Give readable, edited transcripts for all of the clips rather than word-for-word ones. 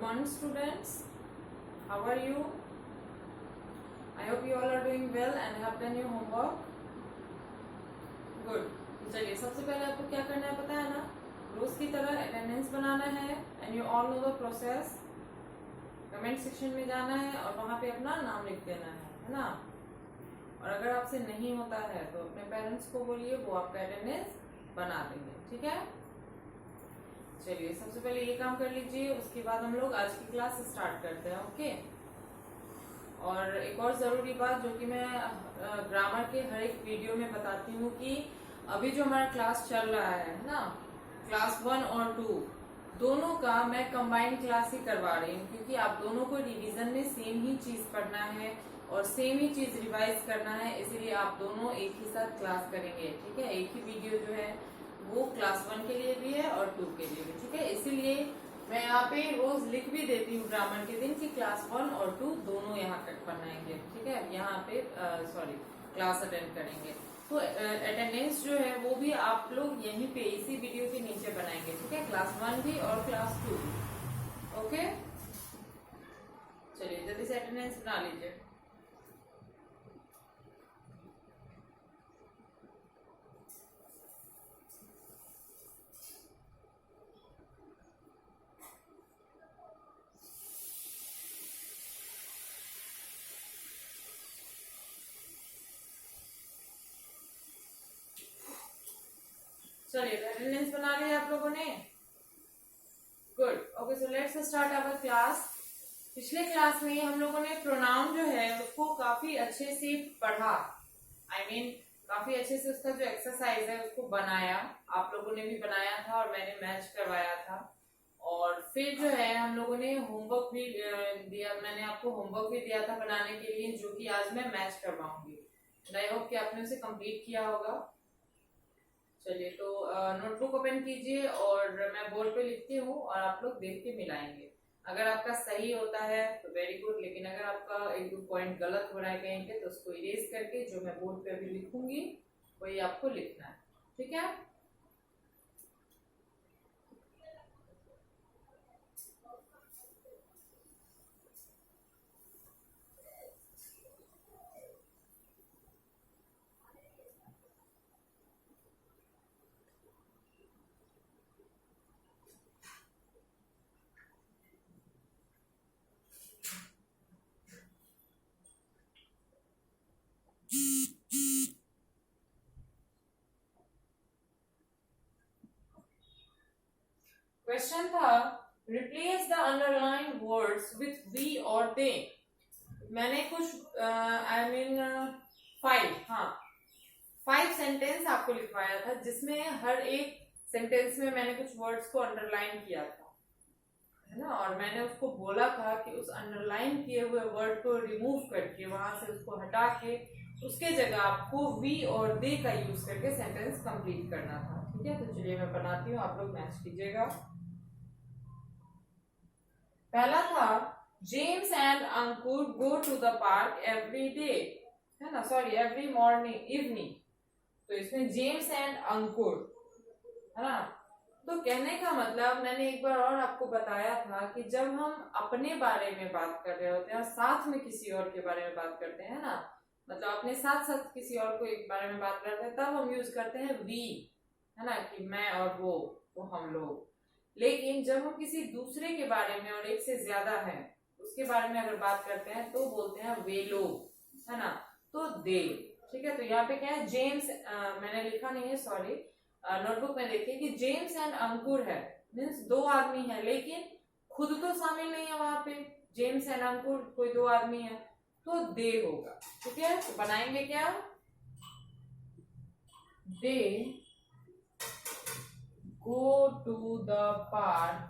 morning students, how are you? I hope you all are doing well and have done your homework. Good. चलिए सबसे पहले आपको क्या करना है पता है ना, रोज की तरह अटेंडेंस बनाना है and you all know the process. Comment section में जाना है और वहां पे अपना नाम लिख देना है ना. और अगर आपसे नहीं होता है तो अपने पेरेंट्स को बोलिए, वो आपका अटेंडेंस बना देंगे. ठीक है, चलिए सबसे पहले ये काम कर लीजिए, उसके बाद हम लोग आज की क्लास स्टार्ट करते हैं. ओके. और एक और जरूरी बात जो कि मैं ग्रामर के हर एक वीडियो में बताती हूँ कि अभी जो हमारा क्लास चल रहा है ना, क्लास 1 और 2 दोनों का मैं कंबाइंड क्लास ही करवा रही हूँ, क्योंकि आप दोनों को रिवीजन में सेम ही चीज पढ़ना है और सेम ही चीज रिवाइज करना है, इसीलिए आप दोनों एक ही साथ क्लास करेंगे. ठीक है, एक ही वीडियो जो है वो क्लास 1 के लिए भी है और 2 के लिए भी. ठीक है, इसीलिए मैं यहाँ पे रोज लिख भी देती हूँ ग्रामर के दिन कि क्लास 1 और 2 दोनों यहाँ तक बनाएंगे. ठीक है, यहाँ पे क्लास अटेंड करेंगे. तो अटेंडेंस जो है वो भी आप लोग यहीं पे इसी वीडियो के नीचे बनाएंगे. ठीक है, क्लास 1 भी और क्लास 2 भी. ओके, चलिए जल्दी से अटेंडेंस बना लीजिए. चलिए अटेंडेंस बना लिया आप लोगों ने. Good. Okay, so let's start our class. पिछले क्लास में हम लोगों ने प्रोनाउन जो है उसको काफी अच्छे से पढ़ा. I mean, काफी अच्छे से उसका जो एक्सरसाइज है उसको बनाया. आप लोगों ने भी बनाया था और मैंने मैच करवाया था. और फिर जो है हम लोगों ने होमवर्क भी दिया. मैंने आपको होमवर्क भी दिया था बनाने के लिए, जो कि आज मैं मैच करवाऊंगी. आई होप कि आपने उसे कंप्लीट किया होगा. चलिए, तो नोटबुक ओपन कीजिए और मैं बोर्ड पे लिखती हूँ और आप लोग देख के मिलाएंगे. अगर आपका सही होता है तो वेरी गुड, लेकिन अगर आपका एक दो पॉइंट गलत हो रहा है कहीं पे तो उसको इरेज करके जो मैं बोर्ड पे अभी लिखूंगी वही आपको लिखना है. ठीक है, क्वेश्चन था replace the underline words with we और दे. मैंने कुछ फाइव सेंटेंस आपको लिखवाया था, जिसमें हर एक सेंटेंस में मैंने कुछ वर्ड्स को अंडरलाइन किया था, है ना. और मैंने उसको बोला था कि उस अंडरलाइन किए हुए वर्ड को रिमूव करके, वहां से उसको हटा के उसके जगह आपको वी और दे का यूज करके सेंटेंस कंप्लीट करना था. ठीक है, तो चलिए मैं बनाती हूँ, आप लोग मैच कीजिएगा. पहला था James and Ankur go to the park every day, है ना, सॉरी एवरी मॉर्निंग इवनिंग. तो इसमें जेम्स एंड अंकुर, है ना. तो कहने का मतलब मैंने एक बार और आपको बताया था कि जब हम अपने बारे में बात कर रहे होते हैं और साथ में किसी और के बारे में बात करते हैं ना, मतलब अपने साथ साथ किसी और को एक बारे में बात करते हैं, तब हम यूज करते हैं वी, है ना, कि मैं और वो, तो हम लोग. लेकिन जब हम किसी दूसरे के बारे में और एक से ज्यादा है उसके बारे में अगर बात करते हैं तो बोलते हैं वे लोग, है ना, तो दे. ठीक है, तो यहाँ पे क्या है, जेम्स, मैंने लिखा नहीं है, सॉरी, नोटबुक में देखिए कि जेम्स एंड अंकुर है, मीन्स दो आदमी है, लेकिन खुद तो शामिल नहीं है वहां पे. जेम्स एंड अंकुर कोई दो आदमी है तो दे होगा. ठीक है, तो बनाएंगे क्या, दे go to the park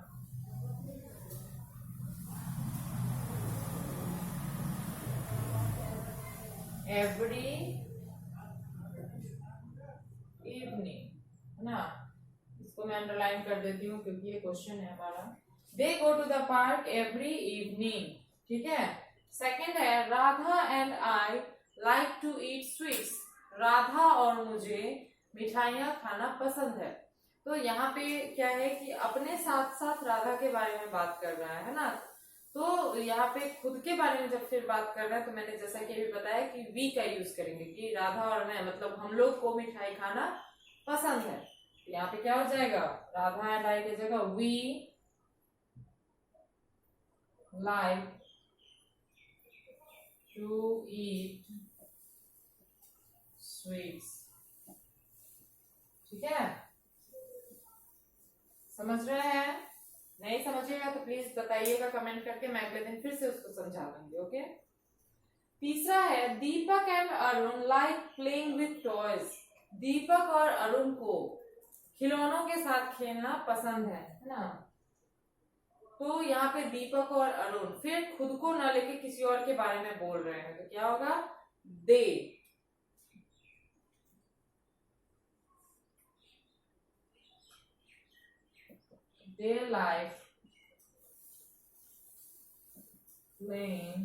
every evening, है ना. इसको मैं अंडरलाइन कर देती हूँ क्योंकि ये क्वेश्चन है हमारा. They go to the park every evening. ठीक है. सेकंड है Radha and I like to eat sweets. Radha और मुझे मिठाइयाँ खाना पसंद है. तो यहाँ पे क्या है कि अपने साथ साथ राधा के बारे में बात कर रहा है ना। तो यहाँ पे खुद के बारे में जब फिर बात कर रहा है तो मैंने जैसा कि अभी बताया कि वी का यूज करेंगे कि राधा और मैं, मतलब हम लोग को मिठाई खाना पसंद है। तो यहाँ पे क्या हो जाएगा, राधा एंड आई की जगह we like to eat sweets. ठीक है, समझ रहे हैं? नहीं समझिएगा तो प्लीज बताइएगा कमेंट करके, मैं अगले दिन फिर से उसको समझा दूंगी। ओके। तीसरा है Deepak and Arun like playing with toys. Deepak और अरुण को खिलौनों के साथ खेलना पसंद है ना। तो यहाँ पे दीपक और अरुण फिर खुद को ना लेके किसी और के बारे में बोल रहे हैं, तो क्या होगा, they. Their life playing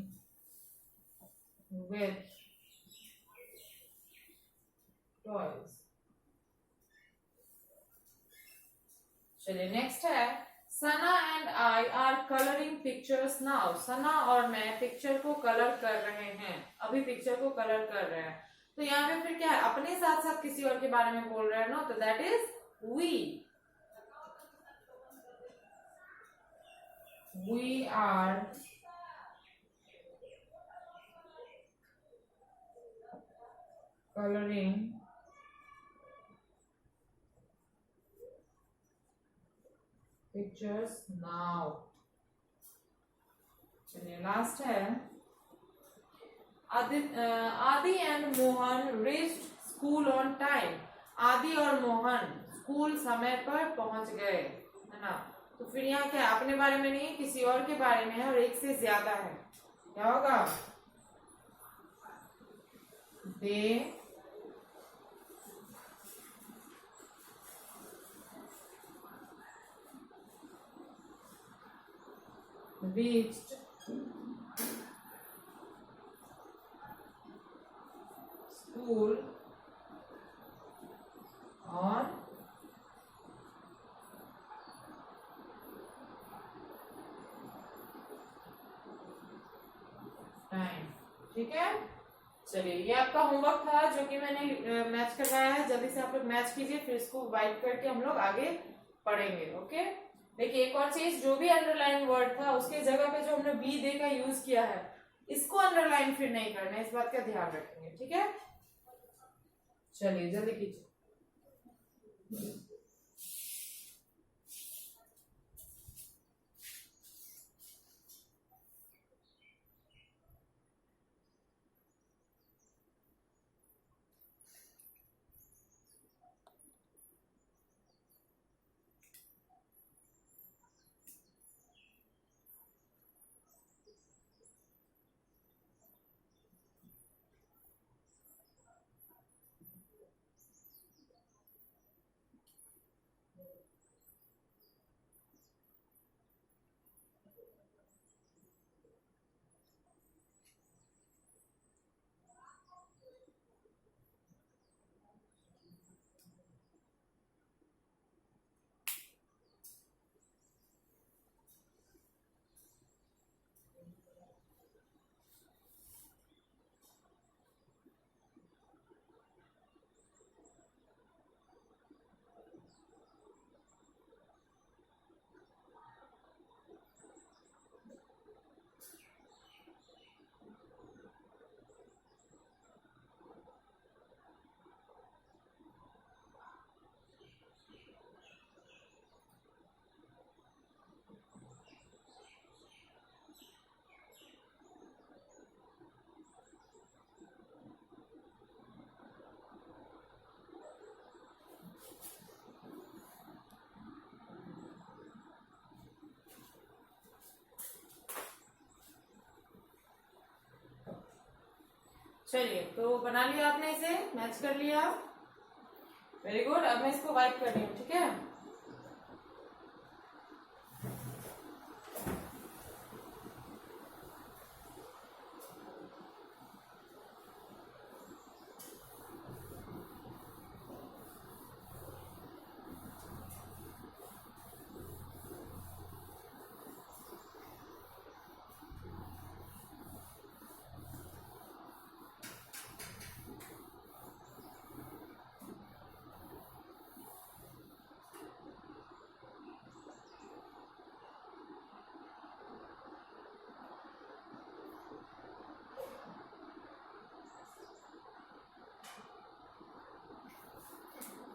with toys। चलिए नेक्स्ट है Sana and I are colouring pictures now. Sana और मैं पिक्चर को कलर कर रहे हैं, अभी पिक्चर को कलर कर रहे हैं। तो यहाँ पे फिर क्या है, अपने साथ साथ किसी और के बारे में बोल रहे हैं ना, तो that is we. We are coloring pictures now। चलिए लास्ट है Aadi and Mohan reached school on time. Aadi और मोहन स्कूल समय पर पहुंच गए, है ना। तो फिर यहाँ क्या है, अपने बारे में नहीं किसी और के बारे में है और एक से ज्यादा है, क्या होगा, दे reached school on टाइम। ठीक है, चलिए ये आपका होमवर्क था जो कि मैंने मैच करवाया है। जल्दी से आप लोग मैच कीजिए, फिर इसको वाइट करके हम लोग आगे पढ़ेंगे। ओके। देखिए एक और चीज, जो भी अंडरलाइन वर्ड था उसके जगह पे जो हमने बी दे का यूज किया है, इसको अंडरलाइन फिर नहीं करना है, इस बात का ध्यान रखेंगे। ठीक है, चलिए जल्दी कीजिए। चलिए तो बना लिया आपने, इसे मैच कर लिया, वेरी गुड। अब मैं इसको वाइप कर रही हूँ। ठीक है,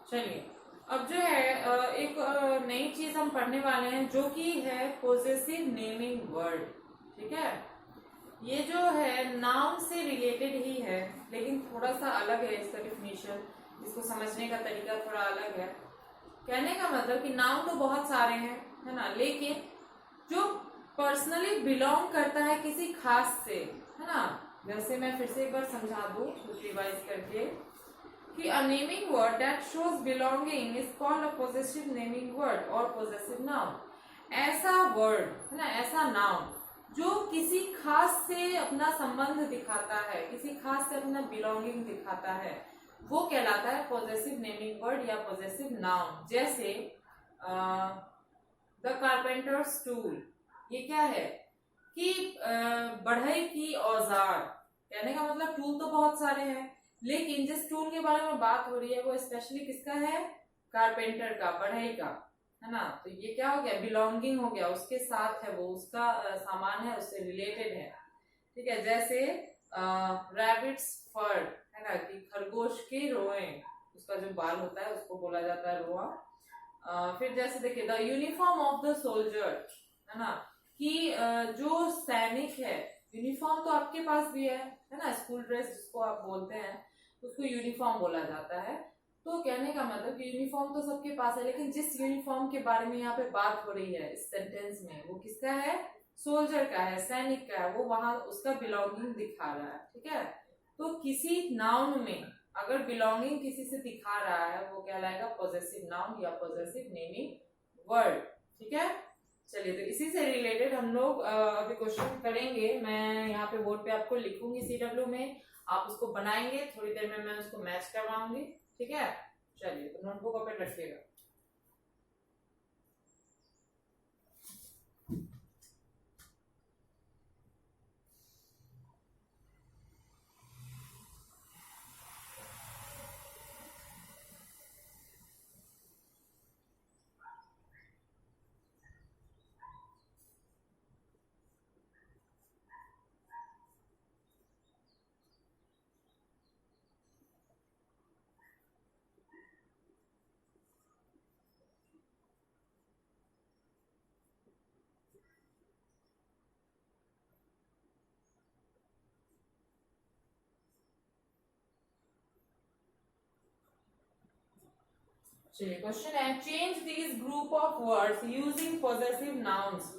चलिए, अब जो है एक नई चीज हम पढ़ने वाले हैं जो कि है पोजेसिव नेमिंग वर्ड। ठीक है, ये जो है नाउन से रिलेटेड ही है, लेकिन थोड़ा सा अलग है इसका डिफिनीशन, इसको समझने का तरीका थोड़ा अलग है। कहने का मतलब कि नाउन तो बहुत सारे हैं, है ना, लेकिन जो पर्सनली बिलोंग करता है किसी खास से, है ना, जैसे मैं फिर से एक बार समझा दूं रिवाइज करके कि a naming word that shows belonging is called a possessive naming word और possessive noun। ऐसा वर्ड, है ना, ऐसा नाउन जो किसी खास से अपना संबंध दिखाता है, किसी खास से अपना बिलोंगिंग दिखाता है, वो कहलाता है पॉजेसिव नेमिंग वर्ड या पॉजेसिव नाउन। जैसे द कारपेंटर्स टूल, ये क्या है कि बढ़ई की औजार। कहने का मतलब टूल तो बहुत सारे हैं, लेकिन जिस टूल के बारे में बात हो रही है वो स्पेशली किसका है, कारपेंटर का, बढ़ई का, है ना। तो ये क्या हो गया, बिलोंगिंग हो गया, उसके साथ है वो, उसका सामान है, उससे रिलेटेड है। ठीक है, जैसे रैबिट्स फर, है ना, कि खरगोश के रोए, उसका जो बाल होता है उसको बोला जाता है रोआ। फिर जैसे देखिए the uniform of the soldier, है ना, कि जो सैनिक है, यूनिफॉर्म तो आपके पास भी है ना, स्कूल ड्रेस जिसको आप बोलते हैं उसको यूनिफॉर्म बोला जाता है। तो कहने का मतलब कि यूनिफॉर्म तो सबके पास है, लेकिन जिस यूनिफॉर्म के बारे में यहाँ पे बात हो रही है इस सेंटेंस में, वो किसका है, सोल्जर का है, सैनिक का है, वो वहां उसका बिलोंगिंग दिखा रहा है। ठीक है, तो किसी नाउन में अगर बिलोंगिंग किसी से दिखा रहा है वो कहलाएगा पॉजेसिव नाउन या पॉजेसिव नेमिंग वर्ड। ठीक है, चलिए, तो इसी से रिलेटेड हम लोग अभी क्वेश्चन करेंगे। मैं यहाँ पे बोर्ड पे आपको लिखूंगी CW में, आप उसको बनाएंगे, थोड़ी देर में मैं उसको मैच करवाऊंगी। ठीक है, चलिए, तो नोटबुक ओपन रखिएगा। चलिए, क्वेश्चन है change these group of words using possessive nouns.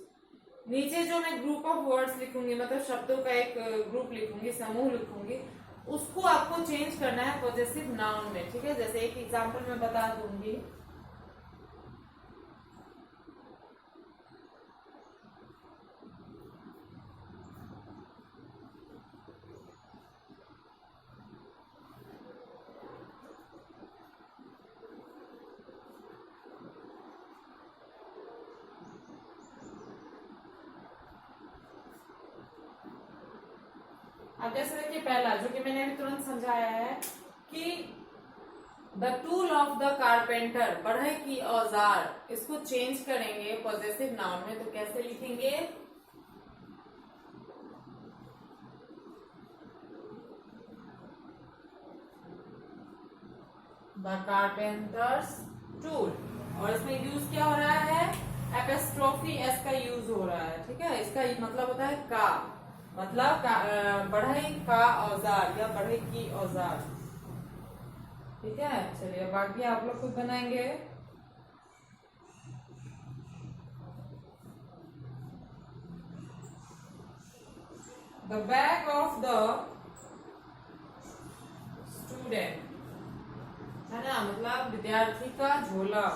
नीचे जो मैं ग्रुप ऑफ वर्ड्स लिखूंगी, मतलब शब्दों का एक ग्रुप लिखूंगी, समूह लिखूंगी, उसको आपको चेंज करना है पॉजेसिव नाउन में। ठीक है, जैसे एक एग्जांपल मैं बता दूंगी। अब जैसे देखिए पहला जो कि मैंने अभी तुरंत समझाया है कि the tool of the carpenter, बढ़ई की औजार, इसको चेंज करेंगे पॉजेसिव नाउन में, तो कैसे लिखेंगे, द कारपेंटर्स टूल, और इसमें यूज क्या हो रहा है, एपिस्ट्रोफी एस का यूज हो रहा है। ठीक है, इसका मतलब होता है का, मतलब बढ़ई का औजार या बढ़ई की औजार। ठीक है, चलिए बाकी आप लोग खुद बनाएंगे। The bag of the student, है ना, मतलब विद्यार्थी का झोला।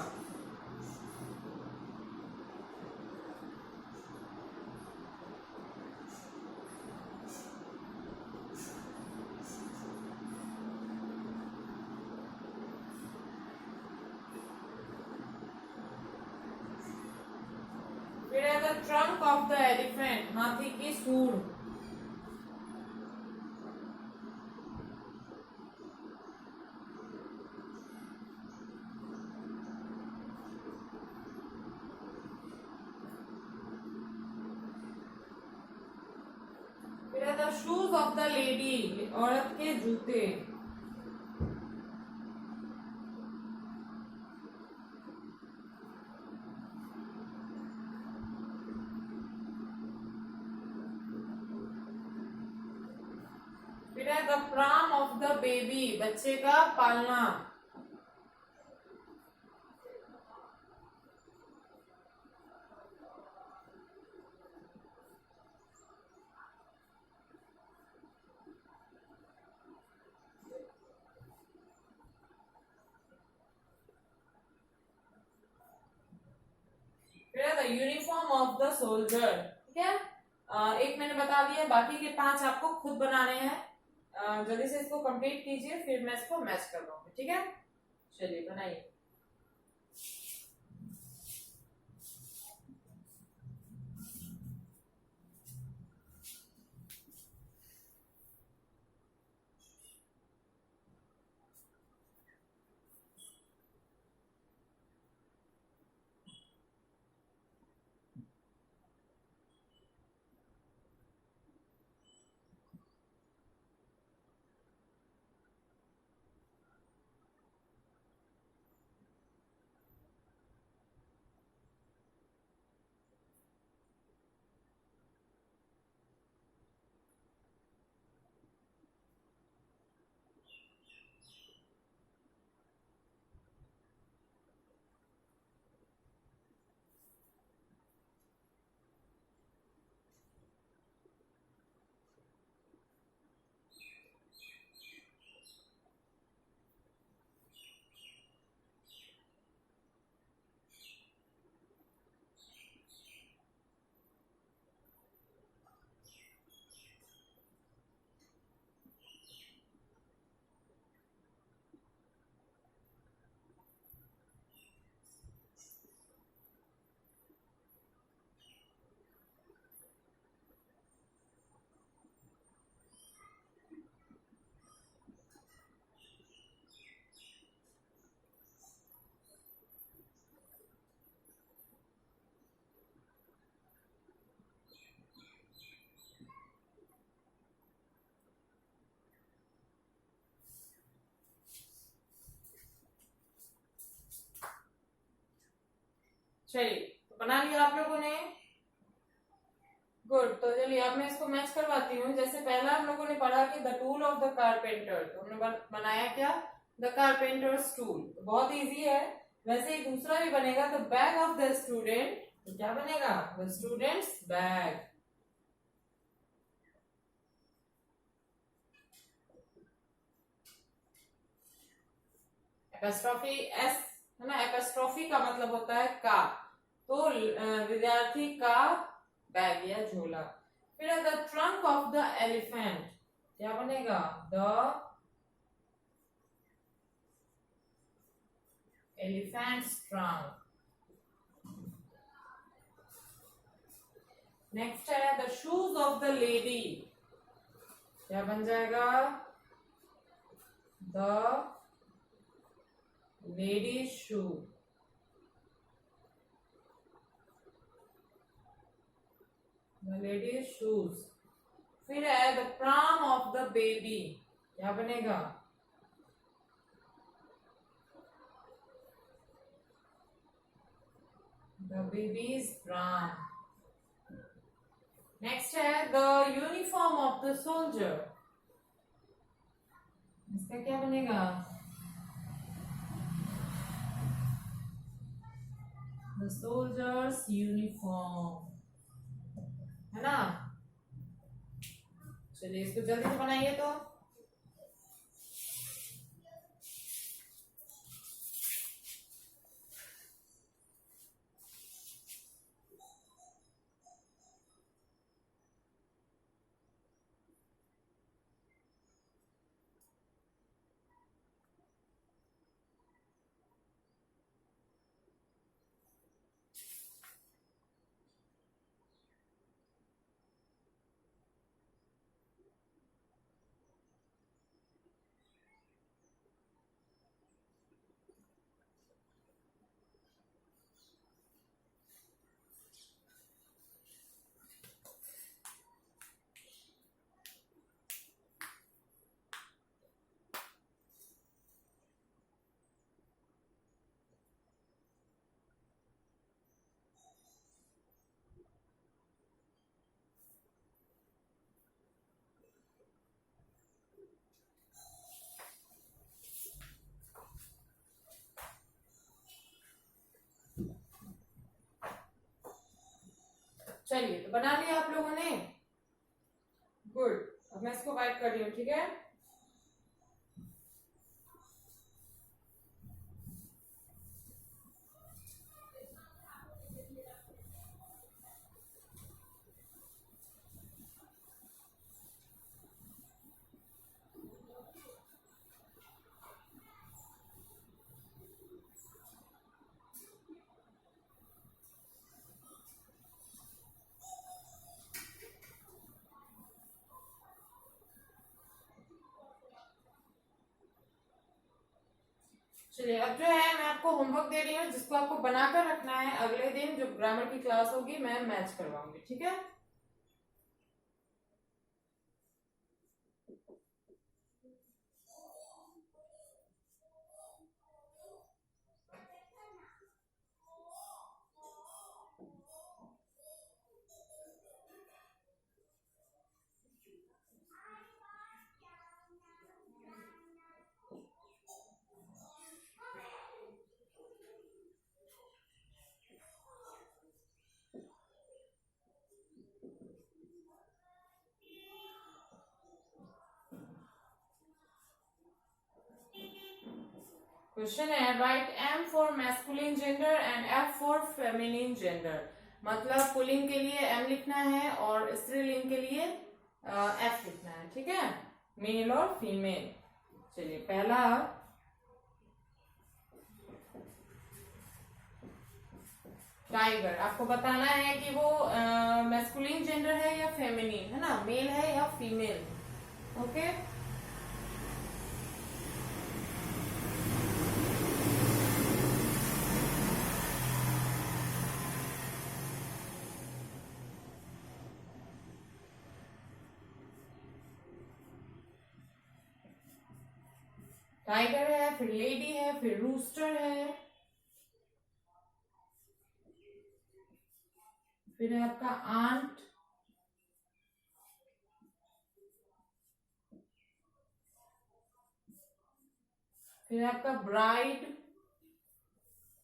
फिर है the trunk of the elephant, हाथी की सूंड। फिर है the shoes of the lady, औरत के जूते। The Gram of the baby, बच्चे का पालना। फिर the uniform of the soldier, ठीक है। एक मैंने बता दिया, बाकी के 5 आपको खुद बनाने हैं। जल्दी से इसको कंप्लीट कीजिए, फिर मैं इसको मैच कर दूंगी, ठीक है। चलिए बनाइए। चलिए, तो बना लिया आप लोगों ने। गुड। तो चलिए अब मैं इसको मैच करवाती हूँ। जैसे पहला हम लोगों ने पढ़ा कि the tool of the carpenter, तो हमने बनाया क्या, द कारपेंटर्स टूल। तो बहुत इजी है। वैसे ही दूसरा भी बनेगा, the bag of the student. तो क्या बनेगा, the students bag. Apostrophe S है ना, एपोस्ट्रोफी का मतलब होता है का, तो विद्यार्थी का बैग या झोला। फिर the trunk of the elephant, क्या बनेगा, द एलिफेंट्स ट्रंक। नेक्स्ट है the shoes of the lady, क्या बन जाएगा, the lady shoe. The lady shoes. फिर है the Gram of the baby, क्या बनेगा, द बेबीज प्राम। नेक्स्ट है the uniform of the soldier, इसका क्या बनेगा, द सोल्जर्स यूनिफॉर्म, है ना। चलिए इसको जल्दी से बनाइए। तो चलिए, तो बना लिया आप लोगों ने? गुड। अब मैं इसको वाइप कर रही हूँ, ठीक है? चलिए, अब जो है मैं आपको होमवर्क दे रही हूँ जिसको आपको बनाकर रखना है। अगले दिन जो ग्रामर की क्लास होगी मैं मैच करवाऊंगी, ठीक है? क्वेश्चन है, write M for masculine gender and F for feminine gender. मतलब पुल्लिंग के लिए एम लिखना है और स्त्रीलिंग के लिए एफ लिखना है, ठीक है? मेल और फीमेल। चलिए, पहला टाइगर। आपको बताना है कि वो मैस्कुलिन जेंडर है या फेमिनिन, है ना? मेल है या फीमेल। ओके, टाइगर है, फिर लेडी है, फिर रूस्टर है, फिर है आपका आंट, फिर आपका ब्राइड।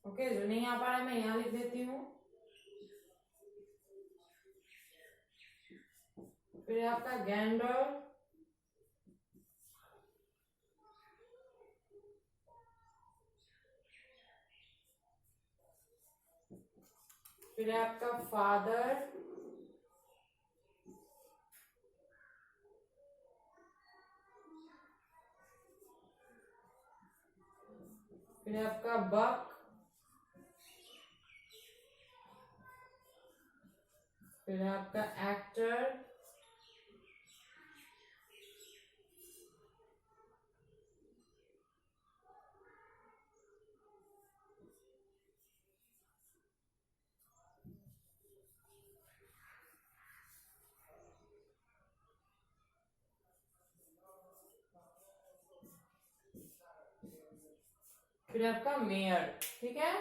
ओके, जो नहीं आ पा रहा है मैं यहां लिख देती हूँ। फिर आपका गैंडर, फिर आपका फादर, फिर आपका बक, फिर आपका एक्टर, फिर आपका मेयर, ठीक है?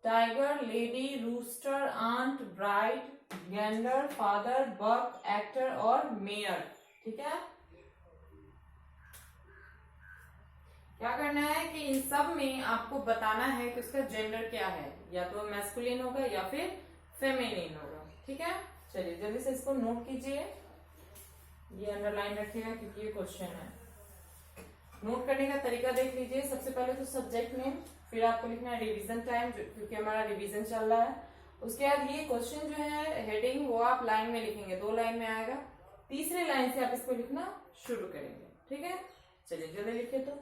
Tiger, lady, rooster, aunt, bride, gander, father, buck, actor और मेयर, ठीक है? क्या करना है कि इन सब में आपको बताना है कि उसका जेंडर क्या है, या तो मैस्कुलिन होगा या फिर फेमिनिन होगा, ठीक है? चलिए, जल्दी से इसको नोट कीजिए, ये अंडरलाइन रखिएगा क्योंकि ये क्वेश्चन है। नोट करने का तरीका देख लीजिए। सबसे पहले तो सब्जेक्ट नेम, फिर आपको लिखना है रिवीजन टाइम, क्योंकि हमारा रिवीजन चल रहा है। उसके बाद ये क्वेश्चन जो है हेडिंग, वो आप लाइन में लिखेंगे, 2 लाइन में आएगा। तीसरे लाइन से आप इसको लिखना शुरू करेंगे, ठीक है? चलिए, जल्दी लिखिए तो।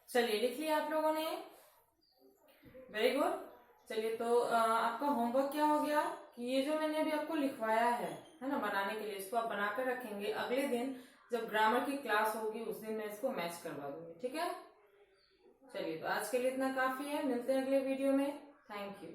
चलिए लिख लिया आप लोगों ने, वेरी गुड। चलिए तो आपका होमवर्क क्या हो गया कि ये जो मैंने अभी आपको लिखवाया है ना बनाने के लिए, इसको आप बनाकर रखेंगे। अगले दिन जब ग्रामर की क्लास होगी उस दिन मैं इसको मैच करवा दूंगी, ठीक है। चलिए तो आज के लिए इतना काफी है, मिलते हैं अगले वीडियो में। Thank you.